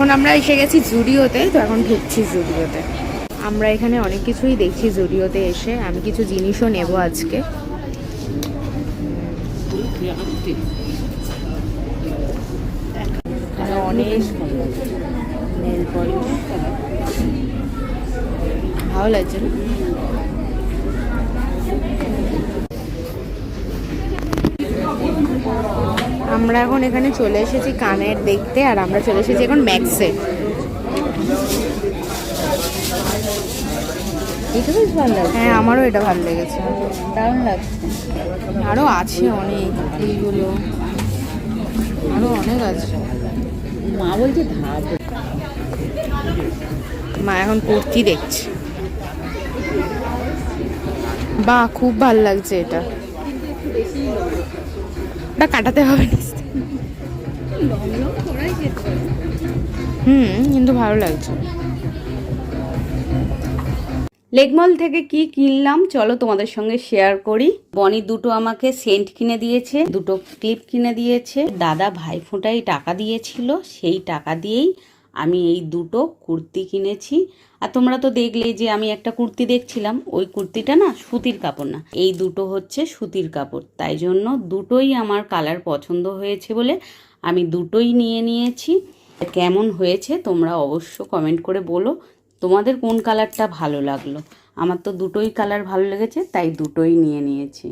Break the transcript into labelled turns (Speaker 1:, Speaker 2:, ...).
Speaker 1: এখন আমরা এসে গেছি জুডিওতে, তো এখন ঢুকছি জুডিওতে। আমরা এখানে অনেক কিছুই দেখছি জুডিওতে এসে। আমি কিছু জিনিসও নেব আজকে। অনেক নেল পলিশ ভালো লাগছে না? আমরা এখন এখানে চলে এসেছি কানের দেখতে, আর আমরা চলে এসেছি এখন ম্যাক্সে।
Speaker 2: এটা বেশ ভালো লাগছে।
Speaker 1: হ্যাঁ, আমারও এটা ভালো লেগেছে,
Speaker 2: দারুণ লাগছে।
Speaker 1: আরও আছে অনেক, এইগুলো আরও অনেক আছে।
Speaker 2: মা বলছে ধাপ।
Speaker 1: মা এখন কুর্তি দেখছে। বাহ, খুব ভালো লাগছে এটা। ওটা কাটাতে হবে না। কিন্তু ভালো লাগছে।
Speaker 2: লেকমল থেকে কি কিনলাম চলো তোমাদের সঙ্গে শেয়ার করি। বনি দুটো আমাকে সেন্ট কিনে দিয়েছে, দুটো ক্লিপ কিনে দিয়েছে। দাদা ভাইফোঁটায় টাকা দিয়েছিল, সেই টাকা দিয়েই আমি এই দুটো কুর্তি কিনেছি। আর তোমরা তো দেখলে যে আমি একটা কুর্তি দেখছিলাম, ওই কুর্তিটা না সুতির কাপড় না, এই দুটো হচ্ছে সুতির কাপড়। তাই জন্য দুটোই আমার কালার পছন্দ হয়েছে বলে আমি দুটোই নিয়ে নিয়েছি। কেমন হয়েছে তোমরা অবশ্য কমেন্ট করে বলো, তোমাদের কোন কালারটা ভালো লাগলো। আমার তো দুটোই কালার ভালো লেগেছে, তাই দুটোই নিয়ে নিয়েছি।